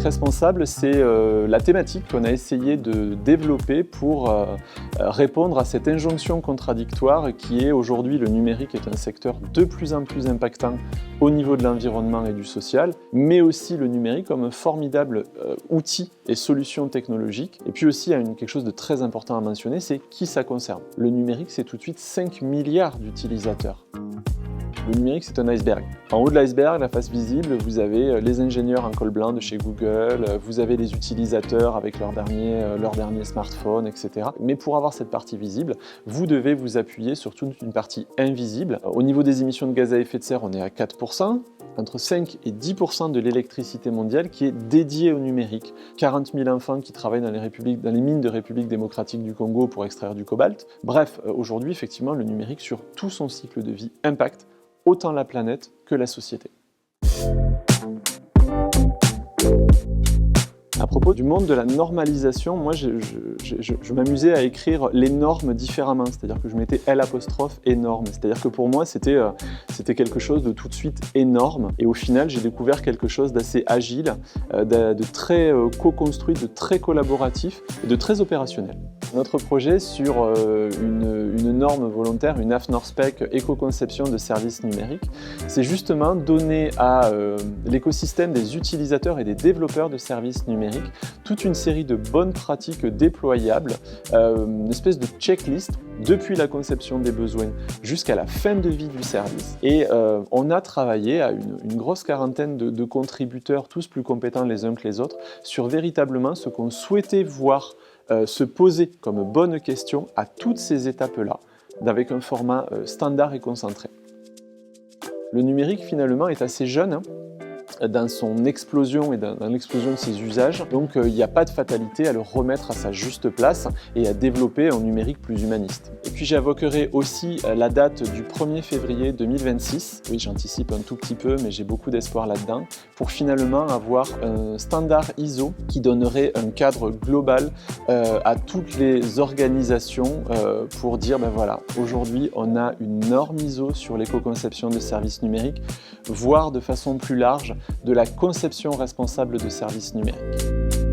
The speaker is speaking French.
responsable, c'est la thématique qu'on a essayé de développer pour répondre à cette injonction contradictoire qui est aujourd'hui le numérique est un secteur de plus en plus impactant au niveau de l'environnement et du social, mais aussi le numérique comme un formidable outil et solution technologique. Et puis aussi, il y a quelque chose de très important à mentionner, c'est qui ça concerne. Le numérique, c'est tout de suite 5 milliards d'utilisateurs. Le numérique, c'est un iceberg. En haut de l'iceberg, la face visible, vous avez les ingénieurs en col blanc de chez Google, vous avez les utilisateurs avec leur dernier smartphone, etc. Mais pour avoir cette partie visible, vous devez vous appuyer sur toute une partie invisible. Au niveau des émissions de gaz à effet de serre, on est à 4%. Entre 5 et 10% de l'électricité mondiale qui est dédiée au numérique. 40 000 enfants qui travaillent dans les mines de République démocratique du Congo pour extraire du cobalt. Bref, aujourd'hui, effectivement, le numérique, sur tout son cycle de vie, impacte autant la planète que la société. À propos du monde de la normalisation, moi je m'amusais à écrire les normes différemment, c'est-à-dire que je mettais L' et normes, c'est-à-dire que pour moi c'était quelque chose de tout de suite énorme et au final j'ai découvert quelque chose d'assez agile, de très co-construit, de très collaboratif et de très opérationnel. Notre projet sur une norme volontaire, une AFNOR-SPEC éco-conception de services numériques, c'est justement donner à l'écosystème des utilisateurs et des développeurs de services numériques toute une série de bonnes pratiques déployables, une espèce de checklist depuis la conception des besoins jusqu'à la fin de vie du service. Et on a travaillé à une grosse quarantaine de contributeurs, tous plus compétents les uns que les autres, sur véritablement ce qu'on souhaitait voir se poser comme bonne question à toutes ces étapes-là, avec un format standard et concentré. Le numérique, finalement, est assez jeune dans son explosion et dans l'explosion de ses usages, donc il n'y a pas de fatalité à le remettre à sa juste place et à développer un numérique plus humaniste. Et puis j'évoquerai aussi la date du 1er février 2026, oui j'anticipe un tout petit peu mais j'ai beaucoup d'espoir là-dedans, pour finalement avoir un standard ISO qui donnerait un cadre global à toutes les organisations pour dire ben voilà, aujourd'hui on a une norme ISO sur l'éco-conception de services numériques, voire de façon plus large de la conception responsable de services numériques.